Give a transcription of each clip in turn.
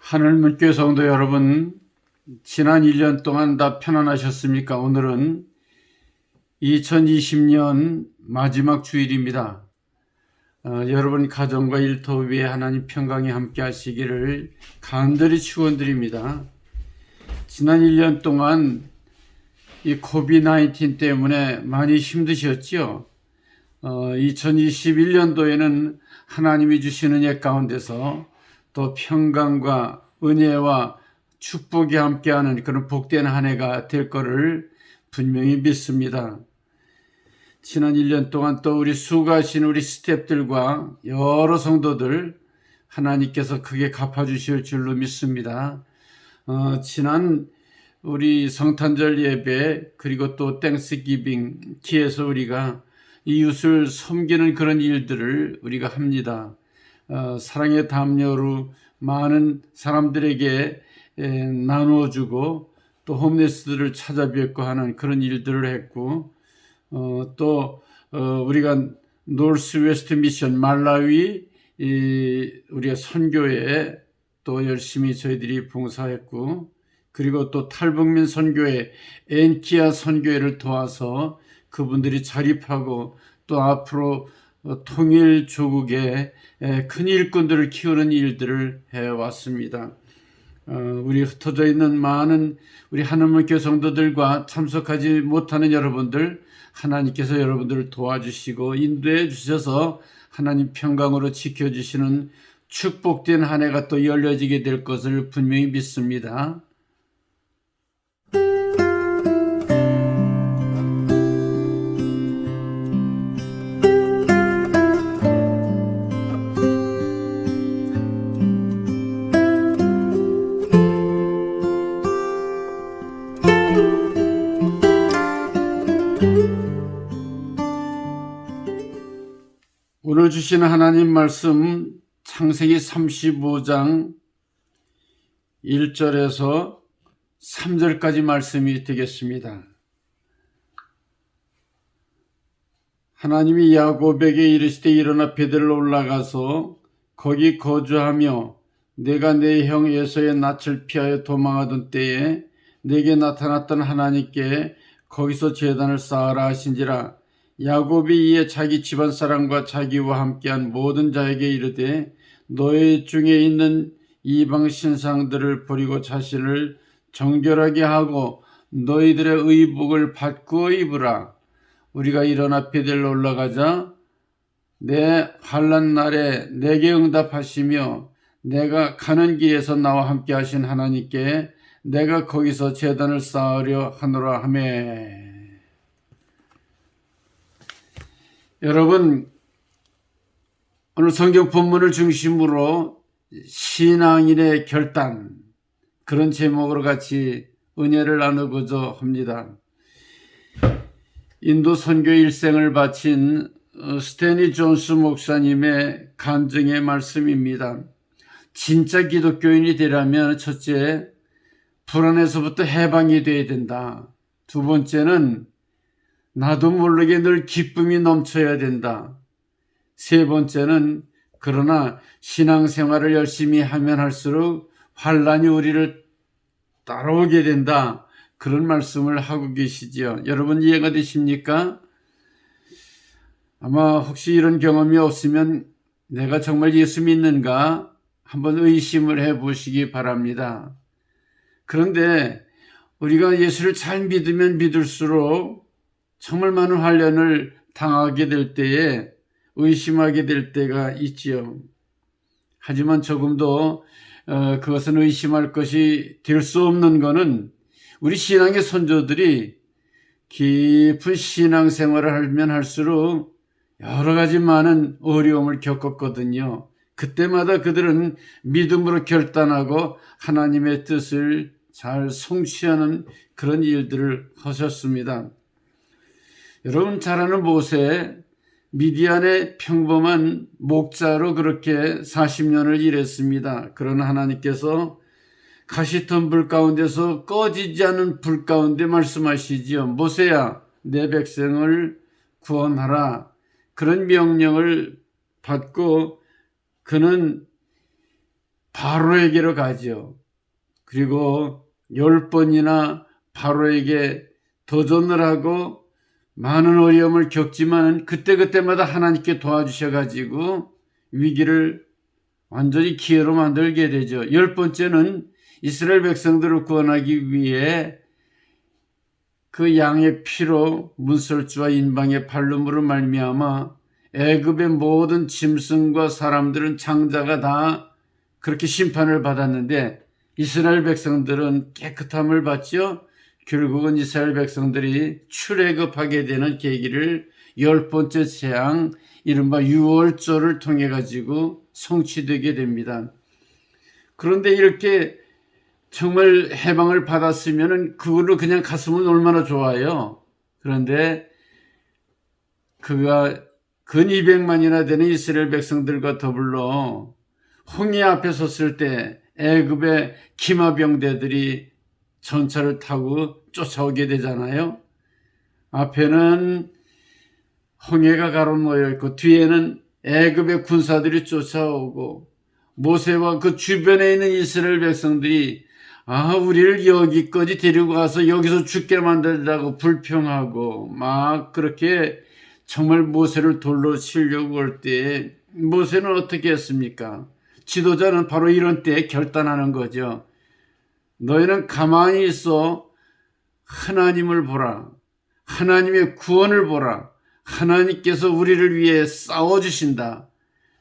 하늘문교회 성도 여러분, 지난 1년 동안 다 편안하셨습니까? 오늘은 2020년 마지막 주일입니다. 여러분 가정과 일터 위에 하나님 평강이 함께 하시기를 간절히 축원드립니다. 지난 1년 동안 이 코비드-19 때문에 많이 힘드셨죠? 2021년도에는 하나님이 주시는 예 가운데서 또 평강과 은혜와 축복이 함께하는 그런 복된 한 해가 될 것을 분명히 믿습니다. 지난 1년 동안 또 우리 수고하신 우리 스태프들과 여러 성도들 하나님께서 크게 갚아주실 줄로 믿습니다. 지난 우리 성탄절 예배 그리고 또 땡스기빙 기에서 우리가 이웃을 섬기는 그런 일들을 우리가 합니다. 사랑의 담요로 많은 사람들에게 나누어주고 또 홈레스들을 찾아뵙고 하는 그런 일들을 했고, 또 우리가 노스 웨스트 미션 말라위 우리가 선교에 또 열심히 저희들이 봉사했고, 그리고 또 탈북민 선교회 엔키아 선교회를 도와서 그분들이 자립하고 또 앞으로 통일 조국의 큰 일꾼들을 키우는 일들을 해왔습니다. 우리 흩어져 있는 많은 우리 하늘문교회 성도들과 참석하지 못하는 여러분들, 하나님께서 여러분들을 도와주시고 인도해 주셔서 하나님 평강으로 지켜주시는 축복된 한 해가 또 열려지게 될 것을 분명히 믿습니다. 오늘 주시는 하나님 말씀 창세기 35장 1절에서 3절까지 말씀이 되겠습니다. 하나님이 야곱에게 이르시되 일어나 베들로 올라가서 거기 거주하며 내가 내 형 에서의 낯을 피하여 도망하던 때에 내게 나타났던 하나님께 거기서 제단을 쌓으라 하신지라. 야곱이 이에 자기 집안 사람과 자기와 함께한 모든 자에게 이르되 너희 중에 있는 이방 신상들을 버리고 자신을 정결하게 하고 너희들의 의복을 바꾸어 입으라. 우리가 일어나 베델로 올라가자 내 환난 날에 내게 응답하시며 내가 가는 길에서 나와 함께 하신 하나님께 내가 거기서 제단을 쌓으려 하노라 하매. 여러분, 오늘 성경 본문을 중심으로 신앙인의 결단, 그런 제목으로 같이 은혜를 나누고자 합니다. 인도 선교 일생을 바친 스탠리 존스 목사님의 간증의 말씀입니다. 진짜 기독교인이 되려면 첫째, 불안에서부터 해방이 되어야 된다. 두 번째는 나도 모르게 늘 기쁨이 넘쳐야 된다. 세 번째는 그러나 신앙생활을 열심히 하면 할수록 환난이 우리를 따라오게 된다. 그런 말씀을 하고 계시지요. 여러분 이해가 되십니까? 아마 혹시 이런 경험이 없으면 내가 정말 예수 믿는가 한번 의심을 해보시기 바랍니다. 그런데 우리가 예수를 잘 믿으면 믿을수록 정말 많은 환난을 당하게 될 때에 의심하게 될 때가 있지요. 하지만 조금도 그것은 의심할 것이 될 수 없는 것은 우리 신앙의 선조들이 깊은 신앙생활을 하면 할수록 여러 가지 많은 어려움을 겪었거든요. 그때마다 그들은 믿음으로 결단하고 하나님의 뜻을 잘 성취하는 그런 일들을 하셨습니다. 여러분 잘 아는 모세, 미디안의 평범한 목자로 그렇게 40년을 일했습니다. 그러나 하나님께서 가시던 불 가운데서 꺼지지 않은 불 가운데 말씀하시지요. 모세야, 내 백성을 구원하라. 그런 명령을 받고 그는 바로에게로 가죠. 그리고 10번이나 바로에게 도전을 하고 많은 어려움을 겪지만 그때그때마다 하나님께 도와주셔가지고 위기를 완전히 기회로 만들게 되죠. 10번째는 이스라엘 백성들을 구원하기 위해 그 양의 피로 문설주와 인방의 발름으로 말미암아 애굽의 모든 짐승과 사람들은 장자가 다 그렇게 심판을 받았는데 이스라엘 백성들은 깨끗함을 받죠. 결국은 이스라엘 백성들이 출애굽하게 되는 계기를 10번째 재앙 이른바 유월절을 통해 가지고 성취되게 됩니다. 그런데 이렇게 정말 해방을 받았으면 그걸로 그냥 갔으면 얼마나 좋아요. 그런데 그가 근 200만이나 되는 이스라엘 백성들과 더불어 홍해 앞에 섰을 때 애굽의 기마병대들이 전차를 타고 쫓아오게 되잖아요. 앞에는 홍해가 가로놓여 있고 뒤에는 애굽의 군사들이 쫓아오고 모세와 그 주변에 있는 이스라엘 백성들이 우리를 여기까지 데리고 가서 여기서 죽게 만들라고 불평하고 막 그렇게 정말 모세를 돌로 치려고 할 때 모세는 어떻게 했습니까? 지도자는 바로 이런 때에 결단하는 거죠. 너희는 가만히 있어 하나님을 보라. 하나님의 구원을 보라. 하나님께서 우리를 위해 싸워주신다.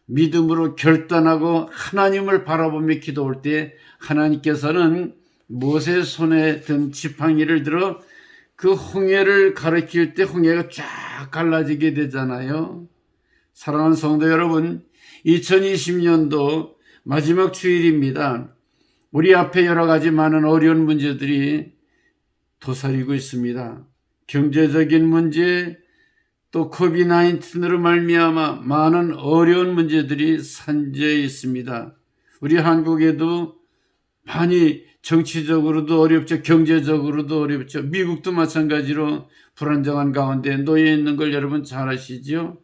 믿음으로 결단하고 하나님을 바라보며 기도할 때 하나님께서는 모세 손에 든 지팡이를 들어 그 홍해를 가리킬 때 홍해가 쫙 갈라지게 되잖아요. 사랑하는 성도 여러분, 2020년도 마지막 주일입니다. 우리 앞에 여러 가지 많은 어려운 문제들이 도사리고 있습니다. 경제적인 문제, 또 코비드-19으로 말미암아 많은 어려운 문제들이 산재해 있습니다. 우리 한국에도 많이 정치적으로도 어렵죠. 경제적으로도 어렵죠. 미국도 마찬가지로 불안정한 가운데 놓여 있는 걸 여러분 잘 아시죠?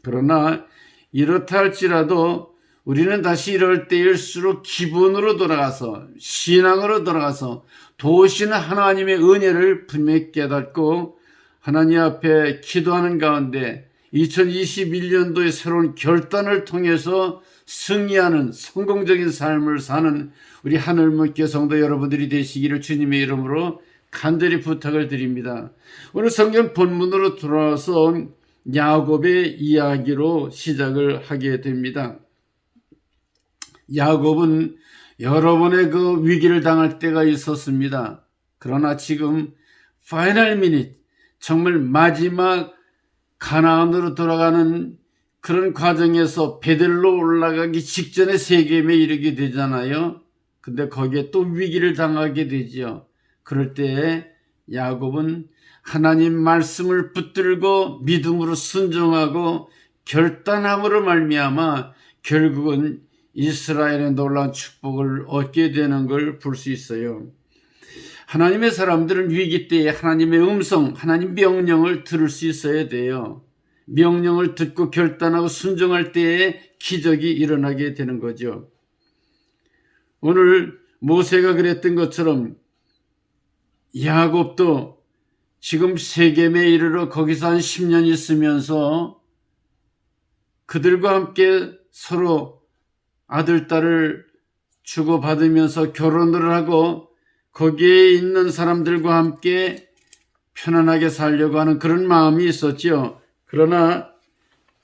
그러나 이렇다 할지라도 우리는 다시 이럴 때일수록 기본으로 돌아가서 신앙으로 돌아가서 도우시는 하나님의 은혜를 분명히 깨닫고 하나님 앞에 기도하는 가운데 2021년도의 새로운 결단을 통해서 승리하는 성공적인 삶을 사는 우리 하늘문교 성도 여러분들이 되시기를 주님의 이름으로 간절히 부탁을 드립니다. 오늘 성경 본문으로 돌아와서 야곱의 이야기로 시작을 하게 됩니다. 야곱은 여러 번의 그 위기를 당할 때가 있었습니다. 그러나 지금 파이널 미닛, 정말 마지막 가나안으로 돌아가는 그런 과정에서 베델로 올라가기 직전에 세겜에 이르게 되잖아요. 근데 거기에 또 위기를 당하게 되죠. 그럴 때 야곱은 하나님 말씀을 붙들고 믿음으로 순종하고 결단함으로 말미암아 결국은 이스라엘의 놀라운 축복을 얻게 되는 걸 볼 수 있어요. 하나님의 사람들은 위기 때에 하나님의 음성, 하나님 명령을 들을 수 있어야 돼요. 명령을 듣고 결단하고 순종할 때에 기적이 일어나게 되는 거죠. 오늘 모세가 그랬던 것처럼 야곱도 지금 세겜에 이르러 거기서 한 10년 있으면서 그들과 함께 서로 아들, 딸을 주고받으면서 결혼을 하고 거기에 있는 사람들과 함께 편안하게 살려고 하는 그런 마음이 있었죠. 그러나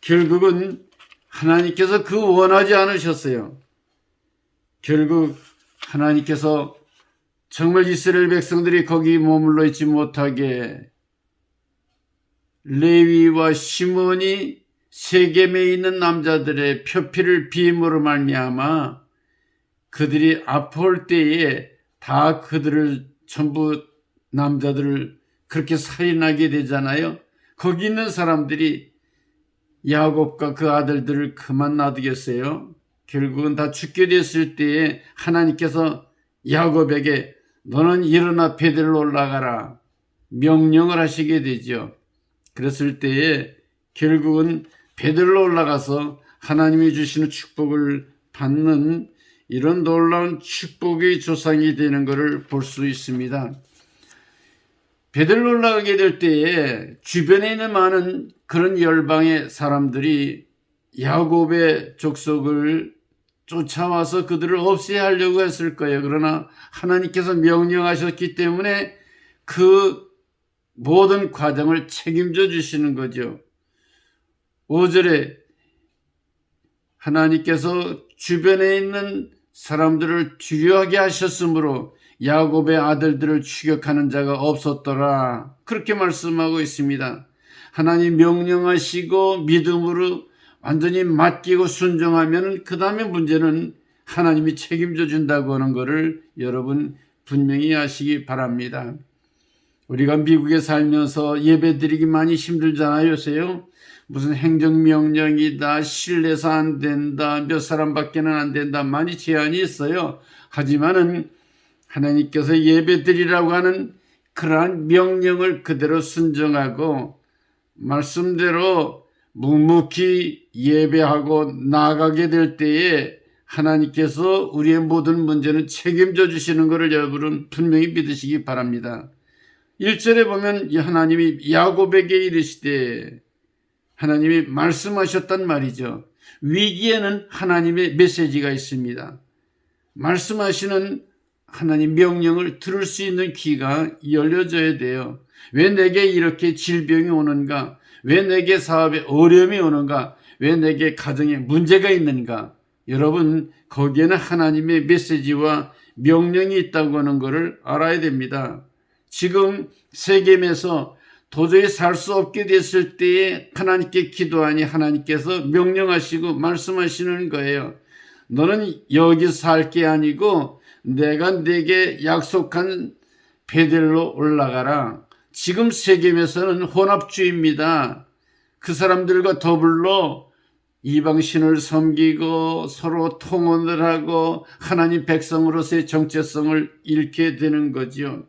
결국은 하나님께서 그 원하지 않으셨어요. 결국 하나님께서 정말 이스라엘 백성들이 거기 머물러 있지 못하게 레위와 시몬이 세겜에 있는 남자들의 표피를 비임으로 말미암아 그들이 아파올 때에 다 그들을 전부 남자들을 그렇게 살인하게 되잖아요. 거기 있는 사람들이 야곱과 그 아들들을 그만 놔두겠어요. 결국은 다 죽게 됐을 때에 하나님께서 야곱에게 너는 일어나 베델로 올라가라 명령을 하시게 되죠. 그랬을 때에 결국은 베델로 올라가서 하나님이 주시는 축복을 받는 이런 놀라운 축복의 조상이 되는 것을 볼 수 있습니다. 베들로 올라가게 될 때에 주변에 있는 많은 그런 열방의 사람들이 야곱의 족속을 쫓아와서 그들을 없애야 하려고 했을 거예요. 그러나 하나님께서 명령하셨기 때문에 그 모든 과정을 책임져 주시는 거죠. 5절에 하나님께서 주변에 있는 사람들을 두려워하게 하셨으므로 야곱의 아들들을 추격하는 자가 없었더라. 그렇게 말씀하고 있습니다. 하나님 명령하시고 믿음으로 완전히 맡기고 순종하면 그 다음에 문제는 하나님이 책임져 준다고 하는 것을 여러분 분명히 아시기 바랍니다. 우리가 미국에 살면서 예배드리기 많이 힘들잖아요, 요새요. 무슨 행정명령이다, 실내에서 안 된다, 몇 사람밖에는 안 된다, 많이 제한이 있어요. 하지만은 하나님께서 예배드리라고 하는 그러한 명령을 그대로 순종하고 말씀대로 묵묵히 예배하고 나아가게 될 때에 하나님께서 우리의 모든 문제는 책임져 주시는 것을 여러분은 분명히 믿으시기 바랍니다. 1절에 보면 하나님이 야곱에게 이르시되 하나님이 말씀하셨단 말이죠. 위기에는 하나님의 메시지가 있습니다. 말씀하시는 하나님 명령을 들을 수 있는 귀가 열려져야 돼요. 왜 내게 이렇게 질병이 오는가? 왜 내게 사업에 어려움이 오는가? 왜 내게 가정에 문제가 있는가? 여러분, 거기에는 하나님의 메시지와 명령이 있다고 하는 것을 알아야 됩니다. 지금 세겜에서 도저히 살 수 없게 됐을 때에 하나님께 기도하니 하나님께서 명령하시고 말씀하시는 거예요. 너는 여기 살 게 아니고 내가 네게 약속한 베델로 올라가라. 지금 세겜에서는 혼합주의입니다. 그 사람들과 더불어 이방신을 섬기고 서로 통혼을 하고 하나님 백성으로서의 정체성을 잃게 되는 거죠.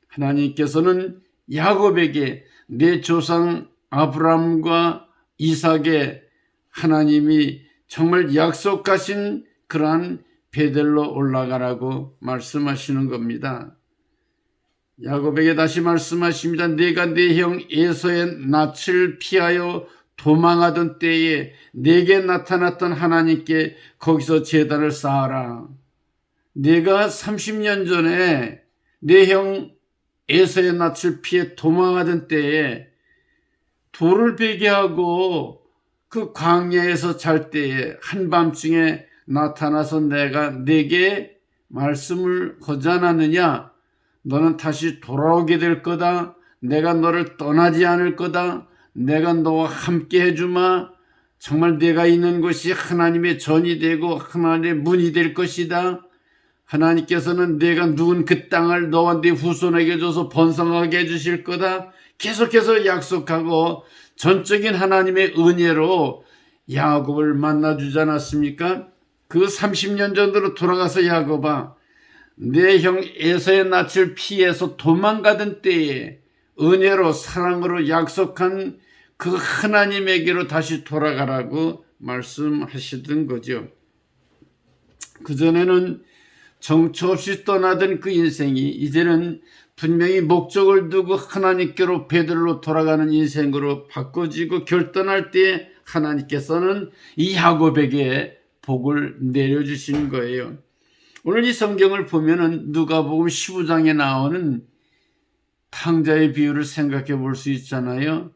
하나님께서는 야곱에게 내 조상 아브라함과 이삭에 하나님이 정말 약속하신 그러한 베델로 올라가라고 말씀하시는 겁니다. 야곱에게 다시 말씀하십니다. 내가 내 형 에서의 낯을 피하여 도망하던 때에 내게 나타났던 하나님께 거기서 제단을 쌓아라. 내가 30년 전에 내 형 에서의 낯을 피해 도망하던 때에 돌을 베게 하고 그 광야에서 잘 때에 한밤중에 나타나서 내가 내게 말씀을 하지 않았느냐? 너는 다시 돌아오게 될 거다. 내가 너를 떠나지 않을 거다. 내가 너와 함께 해주마. 정말 내가 있는 곳이 하나님의 전이 되고 하나님의 문이 될 것이다. 하나님께서는 내가 누운 그 땅을 너와 네 후손에게 줘서 번성하게 해주실 거다. 계속해서 약속하고 전적인 하나님의 은혜로 야곱을 만나주지 않았습니까? 그 30년 전으로 돌아가서 야곱아, 내 형 에서의 낯을 피해서 도망가던 때에 은혜로 사랑으로 약속한 그 하나님에게로 다시 돌아가라고 말씀하시던 거죠. 그전에는 정처 없이 떠나던 그 인생이 이제는 분명히 목적을 두고 하나님께로 베들로 돌아가는 인생으로 바꿔지고 결단할 때 하나님께서는 이 야곱에게 복을 내려주신 거예요. 오늘 이 성경을 보면은 누가복음 15장에 나오는 탕자의 비유를 생각해 볼 수 있잖아요.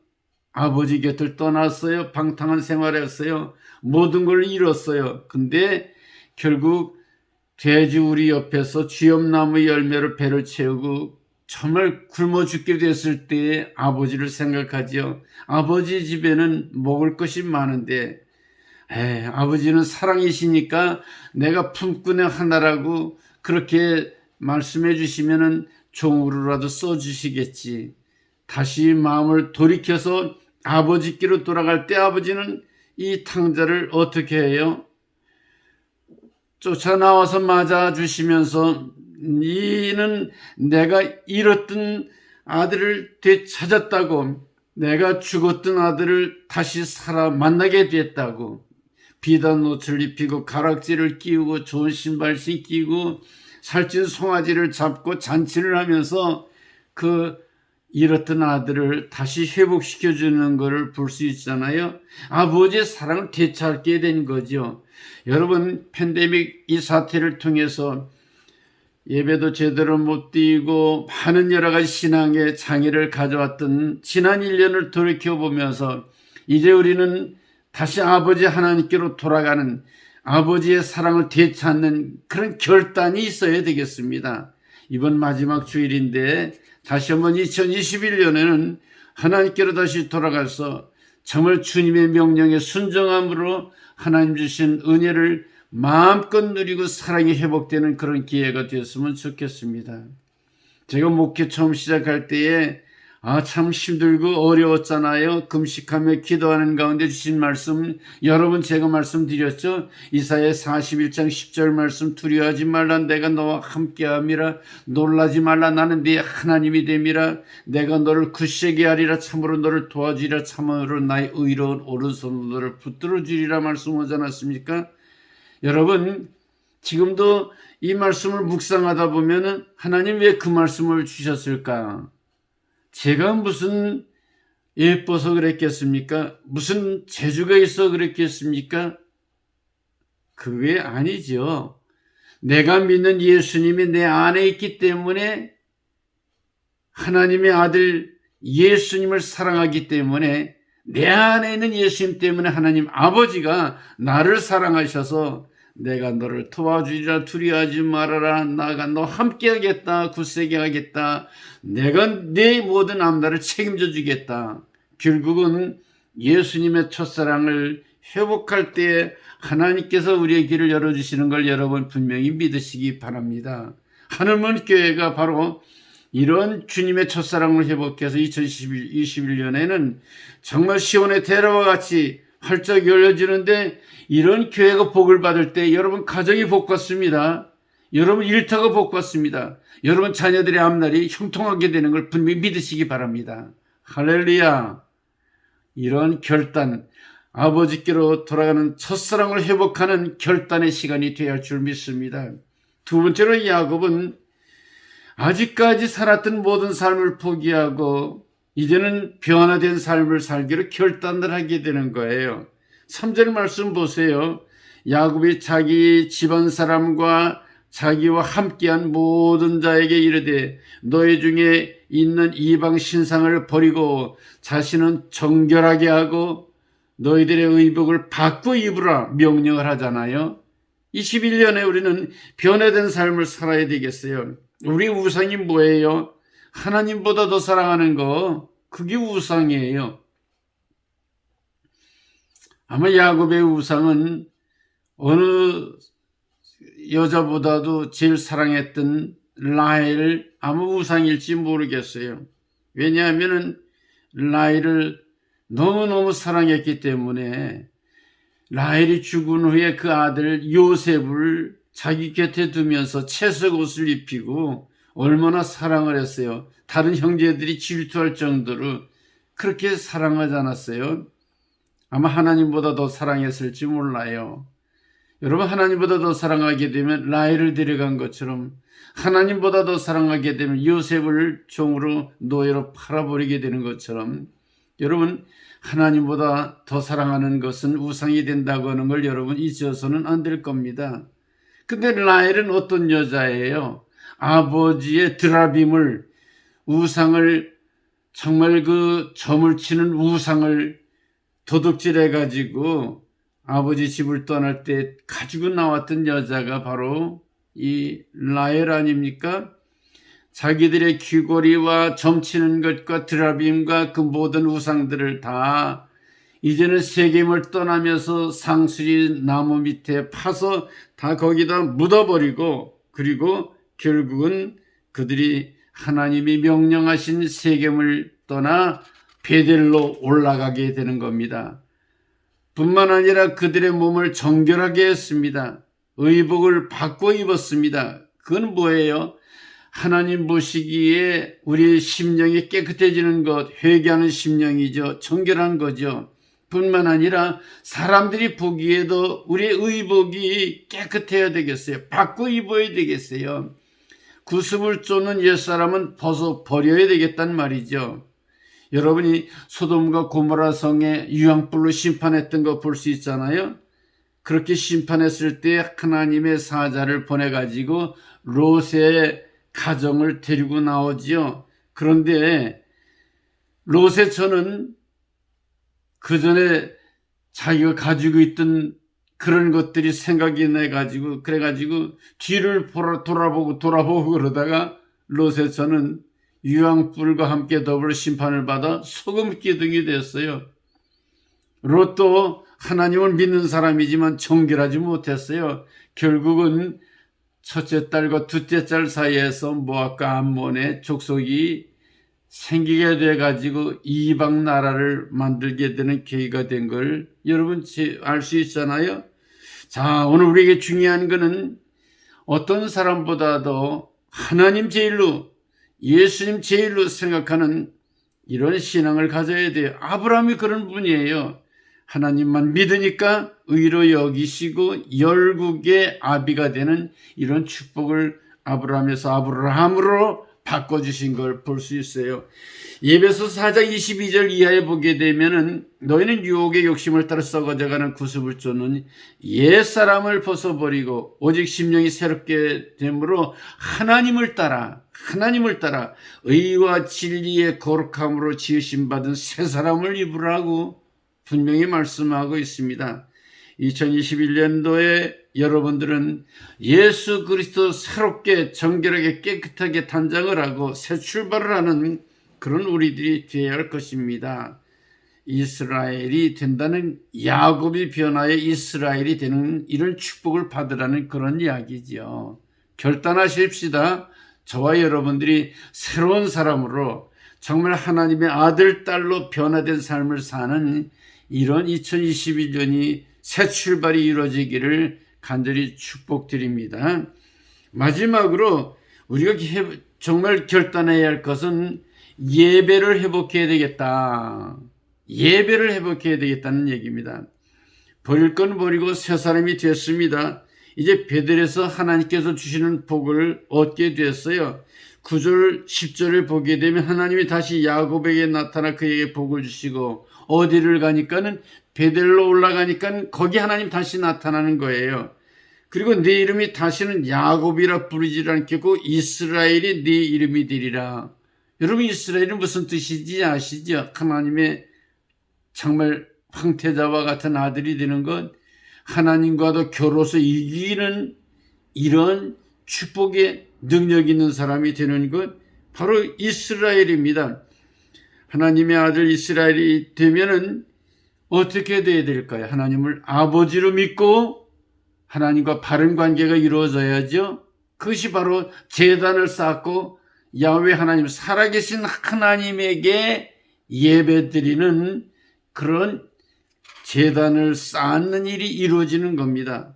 아버지 곁을 떠났어요. 방탕한 생활했어요. 모든 걸 잃었어요. 근데 결국 돼지우리 옆에서 쥐엄나무 열매로 배를 채우고 정말 굶어 죽게 됐을 때에 아버지를 생각하죠. 아버지 집에는 먹을 것이 많은데 아버지는 사랑이시니까 내가 품꾼의 하나라고 그렇게 말씀해 주시면은 종으로라도 써주시겠지. 다시 마음을 돌이켜서 아버지께로 돌아갈 때 아버지는 이 탕자를 어떻게 해요? 쫓아나와서 맞아주시면서 이는 내가 잃었던 아들을 되찾았다고, 내가 죽었던 아들을 다시 살아 만나게 됐다고, 비단 옷을 입히고 가락지를 끼우고 좋은 신발 신기고 살찐 송아지를 잡고 잔치를 하면서 그 잃었던 아들을 다시 회복시켜주는 것을 볼 수 있잖아요. 아버지의 사랑을 되찾게 된 거죠. 여러분, 팬데믹 이 사태를 통해서 예배도 제대로 못 드리고 많은 여러 가지 신앙의 장애를 가져왔던 지난 1년을 돌이켜보면서 이제 우리는 다시 아버지 하나님께로 돌아가는 아버지의 사랑을 되찾는 그런 결단이 있어야 되겠습니다. 이번 마지막 주일인데 다시 한번 2021년에는 하나님께로 다시 돌아가서 정말 주님의 명령에 순종함으로 하나님 주신 은혜를 마음껏 누리고 사랑이 회복되는 그런 기회가 되었으면 좋겠습니다. 제가 목회 처음 시작할 때에 참 힘들고 어려웠잖아요. 금식하며 기도하는 가운데 주신 말씀 여러 번 제가 말씀드렸죠. 이사야 41장 10절 말씀, 두려워하지 말라, 내가 너와 함께함이라. 놀라지 말라, 나는 네 하나님이 됨이라. 내가 너를 굳세게 하리라. 참으로 너를 도와주리라. 참으로 나의 의로운 오른손으로 너를 붙들어 주리라 말씀하지 않았습니까? 여러분, 지금도 이 말씀을 묵상하다 보면 하나님 왜 그 말씀을 주셨을까? 제가 무슨 예뻐서 그랬겠습니까? 무슨 재주가 있어 그랬겠습니까? 그게 아니죠. 내가 믿는 예수님이 내 안에 있기 때문에, 하나님의 아들 예수님을 사랑하기 때문에, 내 안에 있는 예수님 때문에 하나님 아버지가 나를 사랑하셔서 내가 너를 도와주리라, 두려워하지 말아라, 나가 너 함께 하겠다, 굳세게 하겠다, 내가 네 모든 앞날을 책임져 주겠다. 결국은 예수님의 첫사랑을 회복할 때 하나님께서 우리의 길을 열어주시는 걸 여러분 분명히 믿으시기 바랍니다. 하늘문 교회가 바로 이런 주님의 첫사랑을 회복해서 2021년에는 정말 시온의 대로와 같이 활짝 열려지는데, 이런 교회가 복을 받을 때 여러분 가정이 복 받습니다. 여러분 일터가 복 받습니다. 여러분 자녀들의 앞날이 형통하게 되는 걸 분명히 믿으시기 바랍니다. 할렐루야. 이런 결단, 아버지께로 돌아가는 첫사랑을 회복하는 결단의 시간이 되어야 할 줄 믿습니다. 두 번째로 야곱은 아직까지 살았던 모든 삶을 포기하고 이제는 변화된 삶을 살기로 결단을 하게 되는 거예요. 3절 말씀 보세요. 야곱이 자기 집안 사람과 자기와 함께한 모든 자에게 이르되, 너희 중에 있는 이방 신상을 버리고 자신은 정결하게 하고 너희들의 의복을 바꿔 입으라 명령을 하잖아요. 21년에 우리는 변화된 삶을 살아야 되겠어요. 우리 우상이 뭐예요? 하나님보다 더 사랑하는 거, 그게 우상이에요. 아마 야곱의 우상은 어느 여자보다도 제일 사랑했던 라헬, 아마 우상일지 모르겠어요. 왜냐하면 라헬을 너무너무 사랑했기 때문에 라헬이 죽은 후에 그 아들 요셉을 자기 곁에 두면서 채색 옷을 입히고 얼마나 사랑을 했어요. 다른 형제들이 질투할 정도로 그렇게 사랑하지 않았어요. 아마 하나님보다 더 사랑했을지 몰라요. 여러분, 하나님보다 더 사랑하게 되면 라헬을 데려간 것처럼, 하나님보다 더 사랑하게 되면 요셉을 종으로 노예로 팔아버리게 되는 것처럼, 여러분, 하나님보다 더 사랑하는 것은 우상이 된다고 하는 걸 여러분 잊어서는 안 될 겁니다. 근데 라헬은 어떤 여자예요? 아버지의 드라빔을, 우상을, 정말 그 점을 치는 우상을 도둑질해가지고 아버지 집을 떠날 때 가지고 나왔던 여자가 바로 이 라헬 아닙니까? 자기들의 귀고리와 점치는 것과 드라빔과 그 모든 우상들을 다 이제는 세겜을 떠나면서 상수리 나무 밑에 파서 다 거기다 묻어버리고, 그리고 결국은 그들이 하나님이 명령하신 세겜을 떠나 베델로 올라가게 되는 겁니다. 뿐만 아니라 그들의 몸을 정결하게 했습니다. 의복을 바꿔 입었습니다. 그건 뭐예요? 하나님 보시기에 우리의 심령이 깨끗해지는 것, 회개하는 심령이죠. 정결한 거죠. 뿐만 아니라 사람들이 보기에도 우리의 의복이 깨끗해야 되겠어요. 바꿔 입어야 되겠어요. 구습을 쫓는 옛사람은 벗어 버려야 되겠단 말이죠. 여러분이 소돔과 고모라 성에 유황불로 심판했던 거 볼 수 있잖아요. 그렇게 심판했을 때 하나님의 사자를 보내가지고 롯의 가정을 데리고 나오지요. 그런데 롯의 처는 그 전에 자기가 가지고 있던 그런 것들이 생각이 나가지고 그래가지고 뒤를 돌아보고 그러다가 롯의 처는 유황불과 함께 더불어 심판을 받아 소금 기둥이 됐어요. 롯도 하나님을 믿는 사람이지만 정결하지 못했어요. 결국은 첫째 딸과 둘째 딸 사이에서 모압과 암몬의 족속이 생기게 돼가지고 이방 나라를 만들게 되는 계기가 된 걸 여러분 알 수 있잖아요. 자, 오늘 우리에게 중요한 것은 어떤 사람보다도 하나님 제일로, 예수님 제일로 생각하는 이런 신앙을 가져야 돼요. 아브라함이 그런 분이에요. 하나님만 믿으니까 의로 여기시고 열국의 아비가 되는 이런 축복을 아브라함에서 아브라함으로 바꿔주신 걸 볼 수 있어요. 에베소서 4장 22절 이하에 보게 되면은 너희는 유혹의 욕심을 따라 썩어져가는 구습을 쫓는 옛사람을 벗어버리고 오직 심령이 새롭게 됨으로 하나님을 따라 의와 진리의 거룩함으로 지으심 받은 새 사람을 입으라고 분명히 말씀하고 있습니다. 2021년도에 여러분들은 예수 그리스도 새롭게 정결하게 깨끗하게 단장을 하고 새 출발을 하는 그런 우리들이 되어야 할 것입니다. 이스라엘이 된다는 야곱이 변화해 이스라엘이 되는 이런 축복을 받으라는 그런 이야기죠. 결단하십시다. 저와 여러분들이 새로운 사람으로 정말 하나님의 아들, 딸로 변화된 삶을 사는 이런 2021년이 새 출발이 이루어지기를 간절히 축복드립니다. 마지막으로 우리가 정말 결단해야 할 것은 예배를 회복해야 되겠다. 예배를 회복해야 되겠다는 얘기입니다. 버릴 건 버리고 새 사람이 됐습니다. 이제 베델에서 하나님께서 주시는 복을 얻게 됐어요. 9절 10절을 보게 되면 하나님이 다시 야곱에게 나타나 그에게 복을 주시고 어디를 가니까는 베델로 올라가니까 거기 하나님 다시 나타나는 거예요. 그리고 네 이름이 다시는 야곱이라 부르지 않겠고 이스라엘이 네 이름이 되리라. 여러분 이스라엘은 무슨 뜻인지 아시죠? 하나님의 정말 황태자와 같은 아들이 되는 것, 하나님과도 겨루어서 이기는 이런 축복의 능력 있는 사람이 되는 것, 바로 이스라엘입니다. 하나님의 아들 이스라엘이 되면은 어떻게 돼야 될까요? 하나님을 아버지로 믿고 하나님과 바른 관계가 이루어져야죠. 그것이 바로 제단을 쌓고 야훼 하나님, 살아계신 하나님에게 예배드리는 그런 제단을 쌓는 일이 이루어지는 겁니다.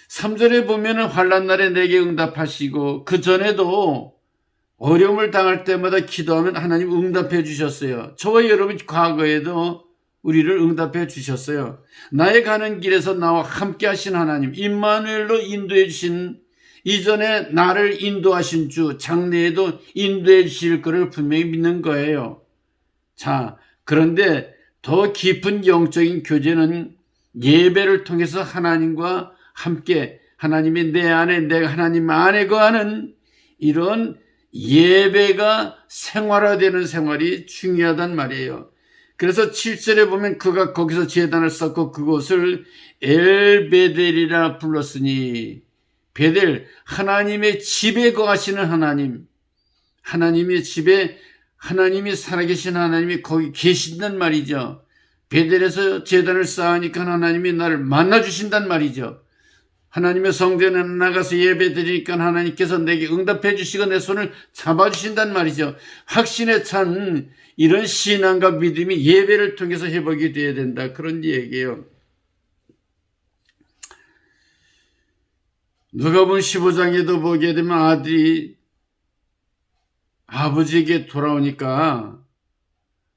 3절에 보면은 환난 날에 내게 응답하시고 그 전에도 어려움을 당할 때마다 기도하면 하나님 응답해 주셨어요. 저와 여러분 과거에도 우리를 응답해 주셨어요. 나의 가는 길에서 나와 함께 하신 하나님, 임마누엘로 인도해 주신, 이전에 나를 인도하신 주, 장래에도 인도해 주실 것을 분명히 믿는 거예요. 자, 그런데 더 깊은 영적인 교제는 예배를 통해서 하나님과 함께, 하나님이 내 안에, 내가 하나님 안에 거하는 이런 예배가 생활화되는 생활이 중요하단 말이에요. 그래서 7절에 보면 그가 거기서 제단을 쌓고 그곳을 엘베델이라 불렀으니, 베델, 하나님의 집에 거하시는 하나님, 하나님의 집에 하나님이 살아계신 하나님이 거기 계신단 말이죠. 베델에서 제단을 쌓으니까 하나님이 나를 만나주신단 말이죠. 하나님의 성전에 나가서 예배드리니까 하나님께서 내게 응답해 주시고 내 손을 잡아주신단 말이죠. 확신에 찬 이런 신앙과 믿음이 예배를 통해서 회복이 되어야 된다, 그런 얘기예요. 누가복음 15장에도 보게 되면 아들이 아버지에게 돌아오니까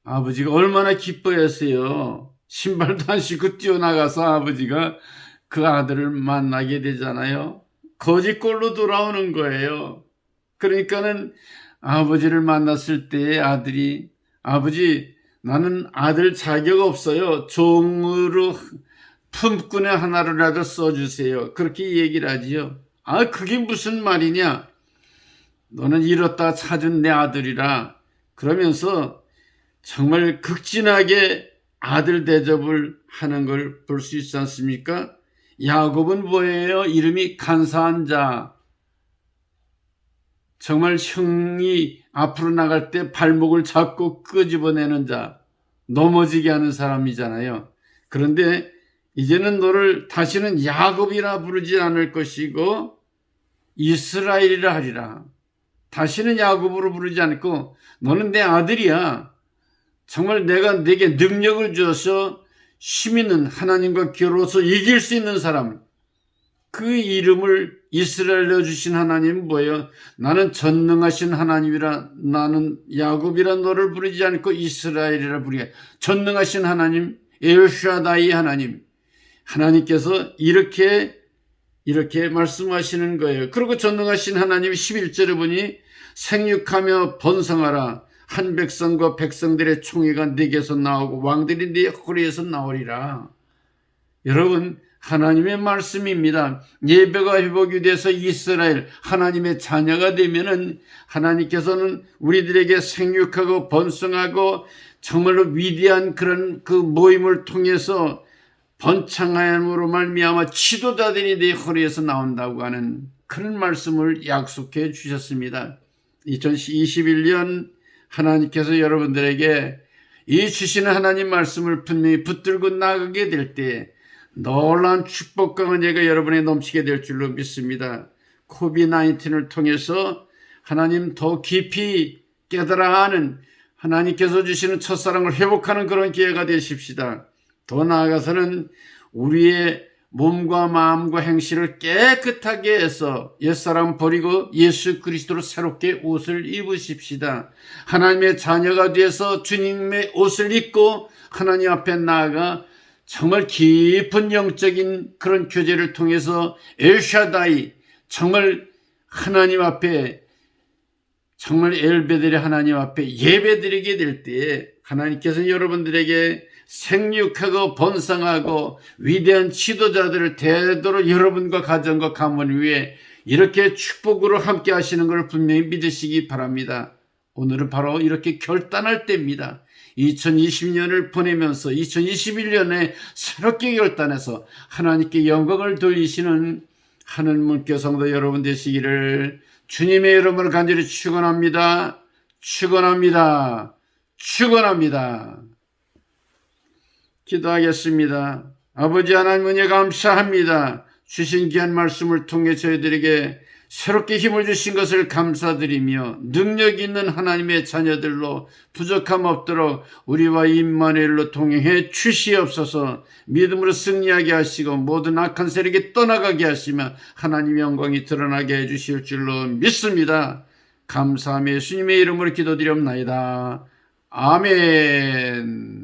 아버지가 얼마나 기뻐했어요. 신발도 안 신고 뛰어나가서 아버지가 그 아들을 만나게 되잖아요. 거지꼴로 돌아오는 거예요. 그러니까는 아버지를 만났을 때 아들이, 아버지, 나는 아들 자격 없어요. 종으로 품꾼의 하나로라도 써주세요. 그렇게 얘기를 하지요. 아, 그게 무슨 말이냐? 너는 잃었다 찾은 내 아들이라. 그러면서 정말 극진하게 아들 대접을 하는 걸 볼 수 있지 않습니까? 야곱은 뭐예요? 이름이 간사한 자. 정말 형이 앞으로 나갈 때 발목을 잡고 끄집어내는 자, 넘어지게 하는 사람이잖아요. 그런데 이제는 너를 다시는 야곱이라 부르지 않을 것이고 이스라엘이라 하리라. 다시는 야곱으로 부르지 않고 너는 내 아들이야. 정말 내가 내게 능력을 주어서 힘 있는 하나님과 겨루어서 이길 수 있는 사람, 그 이름을 이스라엘로 주신 하나님은 뭐예요? 나는 전능하신 하나님이라, 나는 야곱이라 너를 부르지 않고 이스라엘이라 부르게. 전능하신 하나님, 엘샤다이 하나님, 하나님께서 이렇게 말씀하시는 거예요. 그리고 전능하신 하나님 11절에 보니 생육하며 번성하라. 한 백성과 백성들의 총회가 네게서 나오고 왕들이 네 허리에서 나오리라. 여러분, 하나님의 말씀입니다. 예배가 회복이 돼서 이스라엘 하나님의 자녀가 되면은 하나님께서는 우리들에게 생육하고 번성하고 정말로 위대한 그런 그 모임을 통해서 번창함으로 말미암아 지도자들이 내 허리에서 나온다고 하는 그런 말씀을 약속해 주셨습니다. 2021년 하나님께서 여러분들에게 이 주시는 하나님 말씀을 분명히 붙들고 나가게 될 때 놀라운 축복과 은혜가 여러분에 넘치게 될 줄로 믿습니다. 코비드-19을 통해서 하나님 더 깊이 깨달아가는 하나님께서 주시는 첫사랑을 회복하는 그런 기회가 되십시다. 더 나아가서는 우리의 몸과 마음과 행실을 깨끗하게 해서 옛사람 버리고 예수 그리스도로 새롭게 옷을 입으십시다. 하나님의 자녀가 되어서 주님의 옷을 입고 하나님 앞에 나아가 정말 깊은 영적인 그런 교제를 통해서 엘샤다이, 정말 하나님 앞에, 정말 엘베델의 하나님 앞에 예배드리게 될 때에 하나님께서 여러분들에게 생육하고 번성하고 위대한 지도자들을 대도록 여러분과 가정과 가문 위에 이렇게 축복으로 함께 하시는 것을 분명히 믿으시기 바랍니다. 오늘은 바로 이렇게 결단할 때입니다. 2020년을 보내면서 2021년에 새롭게 결단해서 하나님께 영광을 돌리시는 하늘문교 성도 여러분 되시기를 주님의 이름으로 간절히 축원합니다. 축원합니다. 축원합니다. 기도하겠습니다. 아버지 하나님 은혜 감사합니다. 주신 귀한 말씀을 통해 저희들에게 새롭게 힘을 주신 것을 감사드리며 능력 있는 하나님의 자녀들로 부족함 없도록 우리와 임마누엘로 동행해 주시옵소서. 믿음으로 승리하게 하시고 모든 악한 세력이 떠나가게 하시며 하나님의 영광이 드러나게 해주실 줄로 믿습니다. 감사하며 예수님의 이름으로 기도드리옵나이다. 아멘.